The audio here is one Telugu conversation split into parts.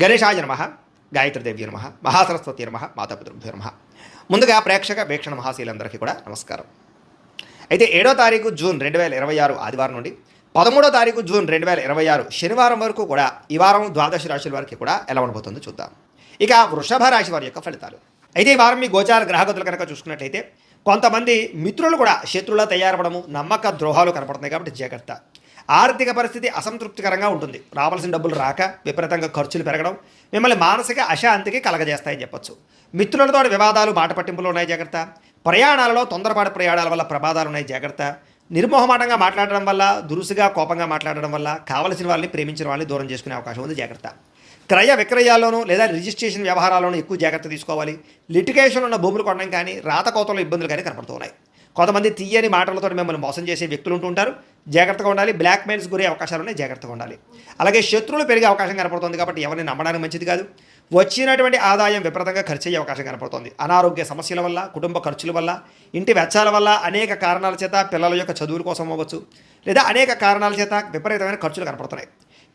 గణేశాయ నమ, గాయత్రీదేవ్య నమ, మహాసరస్వతి నమ, మాతాపితృభ్యో నమ. ముందుగా ప్రేక్షక వీక్షణ మహాశీలందరికీ కూడా నమస్కారం. అయితే 7వ తారీఖు జూన్ 2026 ఆదివారం నుండి 13వ తారీఖు జూన్ 2026 శనివారం వరకు కూడా ఈ వారం ద్వాదశ రాశుల వారికి కూడా ఎలా ఉండబోతుందో చూద్దాం. ఇక వృషభ రాశి వారి యొక్క ఫలితాలు. అయితే ఈ వారం మీ గోచార గ్రహగతులు కనుక చూసుకున్నట్లయితే కొంతమంది మిత్రులు కూడా శత్రువులా తయారవడము, నమ్మక ద్రోహాలు కనపడుతున్నాయి కాబట్టి జాగ్రత్త. ఆర్థిక పరిస్థితి అసంతృప్తికరంగా ఉంటుంది. రావాల్సిన డబ్బులు రాక విపరీతంగా ఖర్చులు పెరగడం మిమ్మల్ని మానసిక అశాంతికి కలగజేస్తాయని చెప్పొచ్చు. మిత్రులతో వివాదాలు, మాట పట్టింపులు ఉన్నాయి జాగ్రత్త. ప్రయాణాలలో తొందరపాటు ప్రయాణాల వల్ల ప్రమాదాలు ఉన్నాయి జాగ్రత్త. నిర్మోహమాటంగా మాట్లాడడం వల్ల, దురుసుగా కోపంగా మాట్లాడడం వల్ల కావలసిన వాళ్ళని, ప్రేమించిన వాళ్ళని దూరం చేసుకునే అవకాశం ఉంది జాగ్రత్త. క్రయ విక్రయాల్లోనూ లేదా రిజిస్ట్రేషన్ వ్యవహారాల్లోనూ ఎక్కువ జాగ్రత్త తీసుకోవాలి. లిటిగేషన్ ఉన్న భూములు కొనడం కానీ, రాతకోతలో ఇబ్బందులు కానీ కనపడుతూ ఉన్నాయి. కొంతమంది తీయని మాటలతో మిమ్మల్ని మోసం చేసే వ్యక్తులు ఉంటూ ఉంటారు, జాగ్రత్తగా ఉండాలి. బ్లాక్ మెయిల్స్ గురే అవకాశాలు ఉన్నాయి, జాగ్రత్తగా ఉండాలి. అలాగే శత్రువులు పెరిగే అవకాశం కనపడుతుంది కాబట్టి ఎవరిని నమ్మడానికి మంచిది కాదు. వచ్చినటువంటి ఆదాయం విపరీతంగా ఖర్చు అయ్యే అవకాశం కనపడుతుంది. అనారోగ్య సమస్యల వల్ల, కుటుంబ ఖర్చుల వల్ల, ఇంటి వెచ్చాల వల్ల, అనేక కారణాల చేత పిల్లల యొక్క చదువుల కోసం అవ్వచ్చు, లేదా అనేక కారణాల చేత విపరీతమైన ఖర్చులు కనపడుతున్నాయి.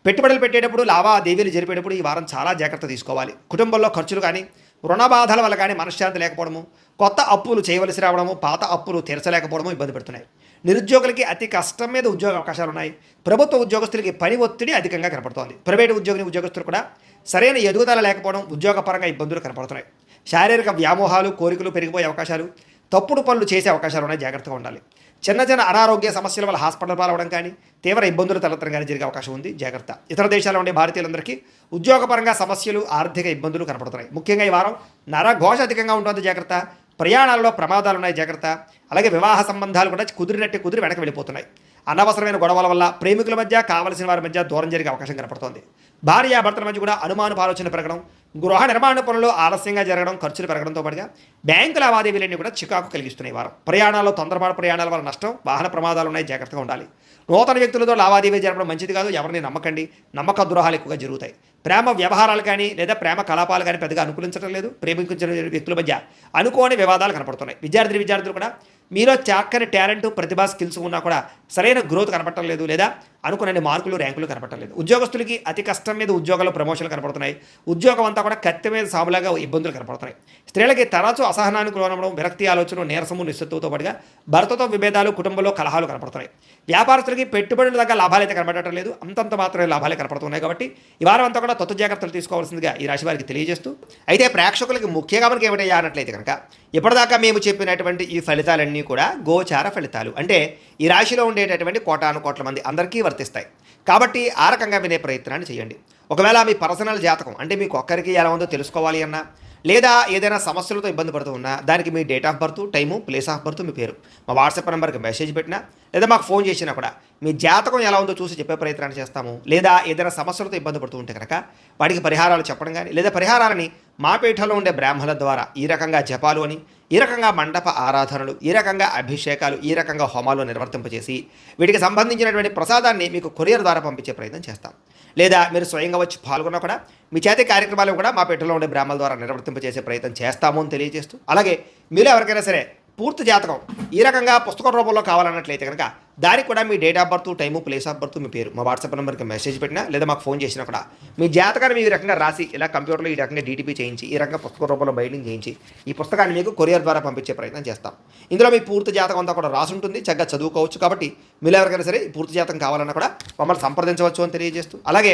పెట్టుబడులు పెట్టేటప్పుడు, లావాదేవీలు జరిపేటప్పుడు ఈ వారం చాలా జాగ్రత్త తీసుకోవాలి. కుటుంబంలో ఖర్చులు కానీ, రుణ బాధల వల్ల కానీ మనశ్శాంతి లేకపోవడము, కొత్త అప్పులు చేయవలసి రావడము, పాత అప్పులు తీర్చలేకపోవడము ఇబ్బంది పెడుతున్నాయి. నిరుద్యోగులకి అతి కష్టం మీద ఉద్యోగ అవకాశాలు ఉన్నాయి. ప్రభుత్వ ఉద్యోగస్తులకి పని ఒత్తిడి అధికంగా కనపడుతోంది. ప్రైవేటు ఉద్యోగస్తులు కూడా సరైన ఎదుగుదల లేకపోవడం, ఉద్యోగపరంగా ఇబ్బందులు కనపడుతున్నాయి. శారీరక వ్యామోహాలు, కోరికలు పెరిగిపోయే అవకాశాలు, తప్పుడు పనులు చేసే అవకాశాలు ఉన్నాయి, జాగ్రత్తగా ఉండాలి. చిన్న చిన్న అనారోగ్య సమస్యల వల్ల హాస్పిటల్ పాలవడం కానీ, తీవ్ర ఇబ్బందులు తలెత్తడం కానీ జరిగే అవకాశం ఉంది, జాగ్రత్త. ఇతర దేశాల్లో ఉండే భారతీయులందరికీ ఉద్యోగపరంగా సమస్యలు, ఆర్థిక ఇబ్బందులు కనపడుతున్నాయి. ముఖ్యంగా ఈ వారం నరఘోష అధికంగా ఉంటుంది, జాగ్రత్త. ప్రయాణాలలో ప్రమాదాలు ఉన్నాయి, జాగ్రత్త. అలాగే వివాహ సంబంధాలు కూడా కుదిరి వెనక వెళ్ళిపోతున్నాయి. అనవసరమైన గొడవల వల్ల ప్రేమికుల మధ్య, కావలసిన వారి మధ్య దూరం జరిగే అవకాశం కనపడుతోంది. భార్యాభర్తల మధ్య కూడా అనుమానపు ఆలోచన పెరగడం, గృహ నిర్మాణ పనులు ఆలస్యంగా జరగడం, ఖర్చులు పెరగడంతో పాటుగా బ్యాంకు లావాదేవీలన్నీ కూడా చికాకు కలిగిస్తున్నాయి. వారం ప్రయాణాల్లో తొందరపాటు ప్రయాణాల వల్ల నష్టం, వాహన ప్రమాదాలు ఉన్నాయి, జాగ్రత్తగా ఉండాలి. నూతన వ్యక్తులతో లావాదేవీ జరపడం మంచిది కాదు. ఎవరిని నమ్మకండి, నమ్మక ద్రోహాలు ఎక్కువగా జరుగుతాయి. ప్రేమ వ్యవహారాలు కానీ, లేదా ప్రేమ కలాపాలు కానీ పెద్దగా అనుకూలించడం లేదు. ప్రేమించిన వ్యక్తుల మధ్య అనుకోని వివాదాలు కనపడుతున్నాయి. విద్యార్థులు కూడా మీలో చక్కని టాలెంట్, ప్రతిభా, స్కిల్స్ ఉన్నా కూడా సరైన గ్రోత్ కనపడటం లేదు, లేదా అనుకునే మార్కులు, ర్యాంకులు కనపడటం లేదు. ఉద్యోగస్తులకి అతి కష్టం మీద ఉద్యోగాలు, ప్రమోషన్లు కనపడుతున్నాయి. ఉద్యోగం అంతా కూడా కత్తి మీద సాములాగా ఇబ్బందులు కనపడుతున్నాయి. స్త్రీలకి తరచూ అసహనానికి లోనవడం, విరక్తి ఆలోచన, నీరసము, నిస్సత్తుతో పాటుగా భర్తతో విభేదాలు, కుటుంబంలో కలహాలు కనపడుతున్నాయి. వ్యాపారస్తులకి పెట్టుబడుల దగ్గర లాభాలు అయితే కనపడటం లేదు, అంతంత మాత్రమే లాభాలే కనపడుతున్నాయి. కాబట్టి ఈ వారం అంతా కూడా తొత్తు జాగ్రత్తలు తీసుకోవాల్సిందిగా ఈ రాశి వారికి తెలియజేస్తూ, అయితే ప్రేక్షకులకి ముఖ్యంగా మనకి ఏమిటయ్యా అన్నట్లయితే కనుక ఇప్పటిదాకా మేము చెప్పినటువంటి ఈ ఫలితాలన్నీ కూడా గోచార ఫలితాలు, అంటే ఈ రాశిలో ఉండేటటువంటి కోటాను కోట్ల మంది అందరికీ వర్తిస్తాయి. కాబట్టి ఆ రకంగా వినే ప్రయత్నాన్ని చేయండి. ఒకవేళ మీ పర్సనల్ జాతకం అంటే మీకు ఒక్కరికి ఎలా ఉందో తెలుసుకోవాలి అన్నా, లేదా ఏదైనా సమస్యలతో ఇబ్బంది పడుతూ ఉన్నా, దానికి మీ date of birth, time, place of birth, మీ పేరు మా వాట్సాప్ నెంబర్కి మెసేజ్ పెట్టినా, లేదా మాకు ఫోన్ చేసినా కూడా మీ జాతకం ఎలా ఉందో చూసి చెప్పే ప్రయత్నాన్ని చేస్తాము. లేదా ఏదైనా సమస్యలతో ఇబ్బంది పడుతూ ఉంటే కనుక వాటికి పరిహారాలు చెప్పడం కానీ, లేదా పరిహారాలని మా పీఠంలో ఉండే బ్రాహ్మణుల ద్వారా ఈ రకంగా జపాలు అని, ఈ రకంగా మండప ఆరాధనలు, ఈ రకంగా అభిషేకాలు, ఈ రకంగా హోమాలు నిర్వర్తింపజేసి వీటికి సంబంధించినటువంటి ప్రసాదాన్ని మీకు కొరియర్ ద్వారా పంపించే ప్రయత్నం చేస్తాం. లేదా మీరు స్వయంగా వచ్చి పాల్గొన్నా కూడా మీ చేతి కార్యక్రమాలు కూడా మా పీఠంలో ఉండే బ్రాహ్మణుల ద్వారా నిర్వర్తింపజేసే ప్రయత్నం చేస్తాము అని తెలియజేస్తూ, అలాగే మీరు ఎవరికైనా సరే పూర్తి జాతకం ఈ రకంగా పుస్తక రూపంలో కావాలన్నట్లయితే కనుక దానికి కూడా మీ date of birth, time, place of birth, మీ పేరు మా వాట్సాప్ నెంబర్కి మెసేజ్ పెట్టినా, లేదా మాకు ఫోన్ చేసినా కూడా మీ జాతకాన్ని మీ రకంగా రాసి ఇలా కంప్యూటర్లో ఈ రకంగా డీటీపీ చేయించి, ఈ రకంగా పుస్తక రూపంలో బైండింగ్ చేయించి ఈ పుస్తకాన్ని మీకు కొరియర్ ద్వారా పంపించే ప్రయత్నం చేస్తాం. ఇందులో మీ పూర్తి జాతకం అంతా కూడా రాసి ఉంటుంది, చక్కగా చదువుకోవచ్చు. కాబట్టి మీరు ఎవరికైనా సరే పూర్తి జాతకం కావాలన్నా కూడా మమ్మల్ని సంప్రదించవచ్చు అని తెలియజేస్తూ, అలాగే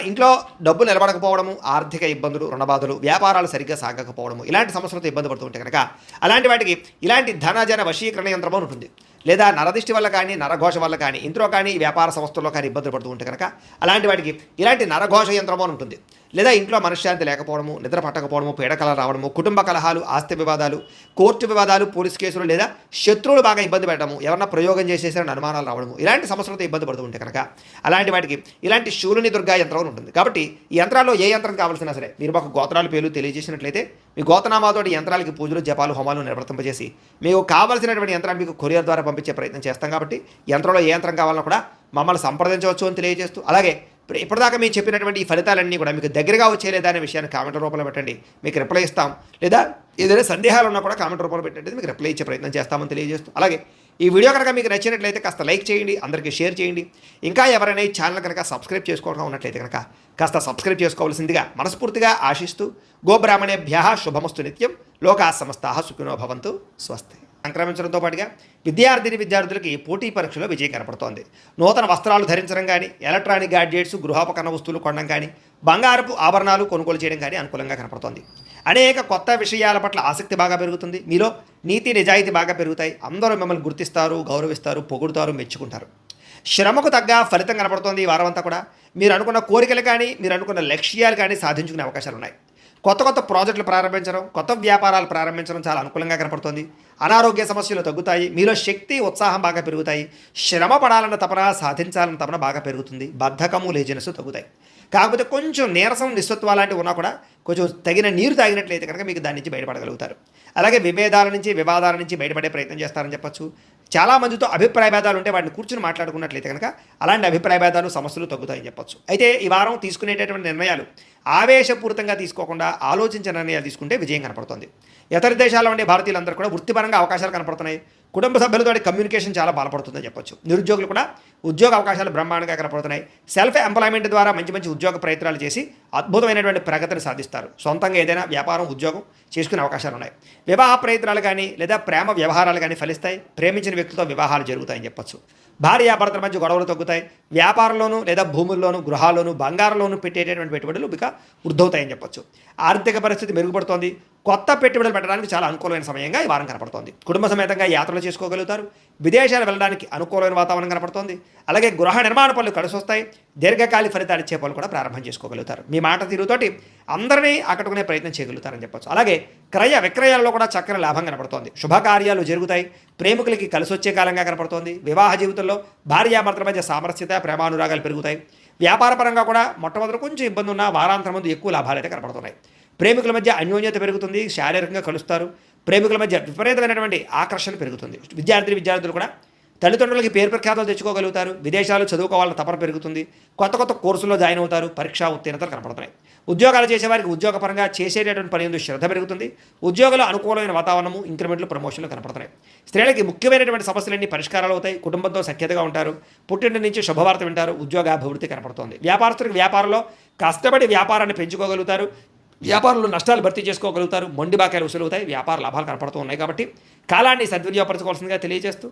ఇంట్లో డబ్బులు నిలబడకపోవడము, ఆర్థిక ఇబ్బందులు, రుణబాధలు, వ్యాపారాలు సరిగ్గా సాగకపోవడము, ఇలాంటి సమస్యలతో ఇబ్బంది పడుతూ ఉంటే కనుక అలాంటి వాటికి ఇలాంటి ధనజన వశీకరణ యంత్రం ఉంటుంది. లేదా నరదిష్టి వల్ల కానీ, నరఘోష వల్ల కానీ, ఇంట్లో కానీ, వ్యాపార సంస్థల్లో కానీ ఇబ్బందులు పడుతూ ఉంటే కనుక అలాంటి వాటికి ఇలాంటి నరఘోష యంత్రము అని ఉంటుంది. లేదా ఇంట్లో మనశ్శాంతి లేకపోవడము, నిద్ర పట్టకపోవడము, పీడకల రావడము, కుటుంబ కలహాలు, ఆస్తి వివాదాలు, కోర్టు వివాదాలు, పోలీస్ కేసులు, లేదా శత్రువులు బాగా ఇబ్బంది పెట్టడము, ఎవరన్నా ప్రయోగం చేసేసారని అనుమానాలు రావడము, ఇలాంటి సమస్యలతో ఇబ్బంది పడుతూ ఉంటే కనుక అలాంటి వాటికి ఇలాంటి శూలుని దుర్గా యంత్రం ఉంటుంది. కాబట్టి ఈ యంత్రాల్లో ఏ యంత్రం కావాల్సినా సరే మీరు మాకు గోత్రాలు, పేర్లు తెలియజేసినట్లయితే మీ గోతనామాతోటి యంత్రాలకి పూజలు, జపాలు, హోమాలు నిర్వర్తింపజేసి మీకు కావాల్సినటువంటి యంత్రాన్ని మీకు కొరియర్ ద్వారా పంపించే ప్రయత్నం చేస్తాం. కాబట్టి యంత్రంలో ఏ యంత్రం కావాలన్నా కూడా మమ్మల్ని సంప్రదించవచ్చు అని తెలియజేస్తూ, అలాగే ఇప్పటిదాకా మేము చెప్పినటువంటి ఈ ఫలితాలన్నీ కూడా మీకు దగ్గరగా వచ్చేలేదా అనే విషయాన్ని కామెంట్ రూపంలో పెట్టండి, మీకు రిప్లై ఇస్తాం. లేదా ఏదైనా సందేహాలు ఉన్నా కూడా కామెంట్ రూపంలో పెట్టండి, మీకు రిప్లై ఇచ్చే ప్రయత్నం చేస్తామని తెలియజేస్తూ, అలాగే ఈ వీడియో కనుక మీకు నచ్చినట్లయితే కాస్త లైక్ చేయండి, అందరికీ షేర్ చేయండి. ఇంకా ఎవరైనా ఈ ఛానల్ కనుక సబ్స్క్రైబ్ చేసుకోవడం ఉన్నట్లయితే కనుక కాస్త సబ్స్క్రైబ్ చేసుకోవాల్సిందిగా మనస్ఫూర్తిగా ఆశిస్తూ గోబ్రాహ్మణేభ్యः శుభమస్తు నిత్యం, లోకాः సమస్తాः సుఖినో భవంతు, స్వస్తి. సంక్రమించడంతో పాటుగా విద్యార్థులకి పోటీ పరీక్షలో విజయం కనపడుతోంది. నూతన వస్త్రాలు ధరించడం కానీ, ఎలక్ట్రానిక్ గ్యాడ్జెట్స్, గృహోపకరణ వస్తువులు కొనడం కానీ, బంగారపు ఆభరణాలు కొనుగోలు చేయడం కానీ అనుకూలంగా కనపడుతోంది. అనేక కొత్త విషయాల పట్ల ఆసక్తి బాగా పెరుగుతుంది. మీలో నీతి నిజాయితీ బాగా పెరుగుతాయి. అందరూ మిమ్మల్ని గుర్తిస్తారు, గౌరవిస్తారు, పొగుడుతారు, మెచ్చుకుంటారు. శ్రమకు తగ్గ ఫలితం కనపడుతోంది ఈ వారం అంతా కూడా. మీరు అనుకున్న కోరికలు కానీ, మీరు అనుకున్న లక్ష్యాలు కానీ సాధించుకునే అవకాశాలు ఉన్నాయి. కొత్త ప్రాజెక్టులు ప్రారంభించడం, కొత్త వ్యాపారాలు ప్రారంభించడం చాలా అనుకూలంగా కనపడుతోంది. అనారోగ్య సమస్యలు తగ్గుతాయి. మీలో శక్తి, ఉత్సాహం బాగా పెరుగుతాయి. శ్రమ పడాలన్న తపన, సాధించాలన్న తపన బాగా పెరుగుతుంది. బద్ధకము, లేజినెస్ తగ్గుతాయి. కాకపోతే కొంచెం నీరసం, నిస్సత్వ లాంటివి ఉన్నా కూడా కొంచెం తగిన నీరు తాగినట్లయితే కనుక మీకు దాని నుంచి బయటపడగలుగుతారు. అలాగే విభేదాల నుంచి, వివాదాల నుంచి బయటపడే ప్రయత్నం చేస్తారని చెప్పొచ్చు. చాలామందితో అభిప్రాయ భేదాలు ఉంటే వాటిని కూర్చుని మాట్లాడుకున్నట్లయితే కనుక అలాంటి అభిప్రాయ భేదాలు, సమస్యలు తగ్గుతాయని చెప్పొచ్చు. అయితే ఈ వారం తీసుకునేటటువంటి నిర్ణయాలు ఆవేశపూరితంగా తీసుకోకుండా ఆలోచించిన నిర్ణయాలు తీసుకుంటే విజయం కనపడుతుంది. ఇతర దేశాల్లో ఉండే భారతీయులందరూ కూడా వృత్తిపరంగా అవకాశాలు కనపడుతున్నాయి. కుటుంబ సభ్యులతో కమ్యూనికేషన్ చాలా బలపడుతుందని చెప్పొచ్చు. నిరుద్యోగులు కూడా ఉద్యోగ అవకాశాలు బ్రహ్మాండంగా కనపడుతున్నాయి. సెల్ఫ్ ఎంప్లాయ్మెంట్ ద్వారా మంచి మంచి ఉద్యోగ ప్రయత్నాలు చేసి అద్భుతమైనటువంటి ప్రగతిని సాధిస్తారు. సొంతంగా ఏదైనా వ్యాపారం, ఉద్యోగం చేసుకునే అవకాశాలు ఉన్నాయి. వివాహ ప్రయత్నాలు కానీ లేదా ప్రేమ వ్యవహారాలు కానీ ఫలిస్తాయి. ప్రేమించిన వ్యక్తితో వివాహాలు జరుగుతాయని చెప్పొచ్చు. భార్యాభర్తల మధ్య గొడవలు తగ్గుతాయి. వ్యాపారంలోనూ లేదా భూముల్లోనూ, గృహాల్లోనూ, బంగారంలోనూ పెట్టేటటువంటి పెట్టుబడులు ఇక వృద్ధవుతాయని చెప్పొచ్చు. ఆర్థిక పరిస్థితి మెరుగుపడుతోంది. కొత్త పెట్టుబడులు పెట్టడానికి చాలా అనుకూలమైన సమయంగా ఈ వారం కనపడుతోంది. కుటుంబ సమేతంగా యాత్రలు చేసుకోగలుగుతారు. విదేశాలు వెళ్ళడానికి అనుకూలమైన వాతావరణం కనపడుతోంది. అలాగే గృహ నిర్మాణ పనులు కలిసి వస్తాయి. దీర్ఘకాలిక ఫలితాలు ఇచ్చే పనులు కూడా ప్రారంభం చేసుకోగలుగుతారు. మీ మాట తీరుతోటి అందరినీ ఆకట్టుకునే ప్రయత్నం చేయగలుగుతారని చెప్పొచ్చు. అలాగే క్రయ విక్రయాల్లో కూడా చక్కని లాభం కనపడుతోంది. శుభకార్యాలు జరుగుతాయి. ప్రేమికులకి కలిసి వచ్చే కాలంగా కనపడుతోంది. వివాహ జీవితంలో భార్యాభర్తల మధ్య సామరస్యత, ప్రేమానురాగాలు పెరుగుతాయి. వ్యాపారపరంగా కూడా మొట్టమొదటి కొంచెం ఇబ్బంది ఉన్న వారాంతరం ముందు ఎక్కువ లాభాలు అయితే కనపడుతున్నాయి. ప్రేమికుల మధ్య అన్యోన్యత పెరుగుతుంది. శారీరకంగా కలుస్తారు. ప్రేమికుల మధ్య విపరీతమైనటువంటి ఆకర్షణ పెరుగుతుంది. విద్యార్థులు కూడా తల్లిదండ్రులకి పేరు ప్రఖ్యాతలు తెచ్చుకోగలుగుతారు. విదేశాలు చదువుకోవాలని తపన పెరుగుతుంది. కొత్త కోర్సుల్లో జాయిన్ అవుతారు. పరీక్షా ఉత్తీర్ణతలు కనపడుతున్నాయి. ఉద్యోగాలు చేసేవారికి ఉద్యోగపరంగా చేసేటటువంటి పని ఎందు శ్రద్ధ పెరుగుతుంది. ఉద్యోగుల అనుకూలమైన వాతావరణము, ఇంక్రిమెంట్లు, ప్రమోషన్లు కనపడుతున్నాయి. స్త్రీలకి ముఖ్యమైనటువంటి సమస్యలన్నీ పరిష్కారాలు అవుతాయి. కుటుంబంతో సఖ్యతగా ఉంటారు. పుట్టింటి నుంచి శుభవార్త వింటారు. ఉద్యోగాభివృద్ధి కనపడుతోంది. వ్యాపారస్తులకు వ్యాపారంలో కష్టపడి వ్యాపారాన్ని పెంచుకోగలుగుతారు. వ్యాపారంలో నష్టాలు భర్తీ చేసుకోగలుగుతారు. మొండి బాకాయలు వసూలవుతాయి. వ్యాపార లాభాలు కనపడుతూ ఉన్నాయి. కాబట్టి కాలాన్ని సద్వినియోగపరచుకోవాల్సిందిగా తెలియజేస్తూ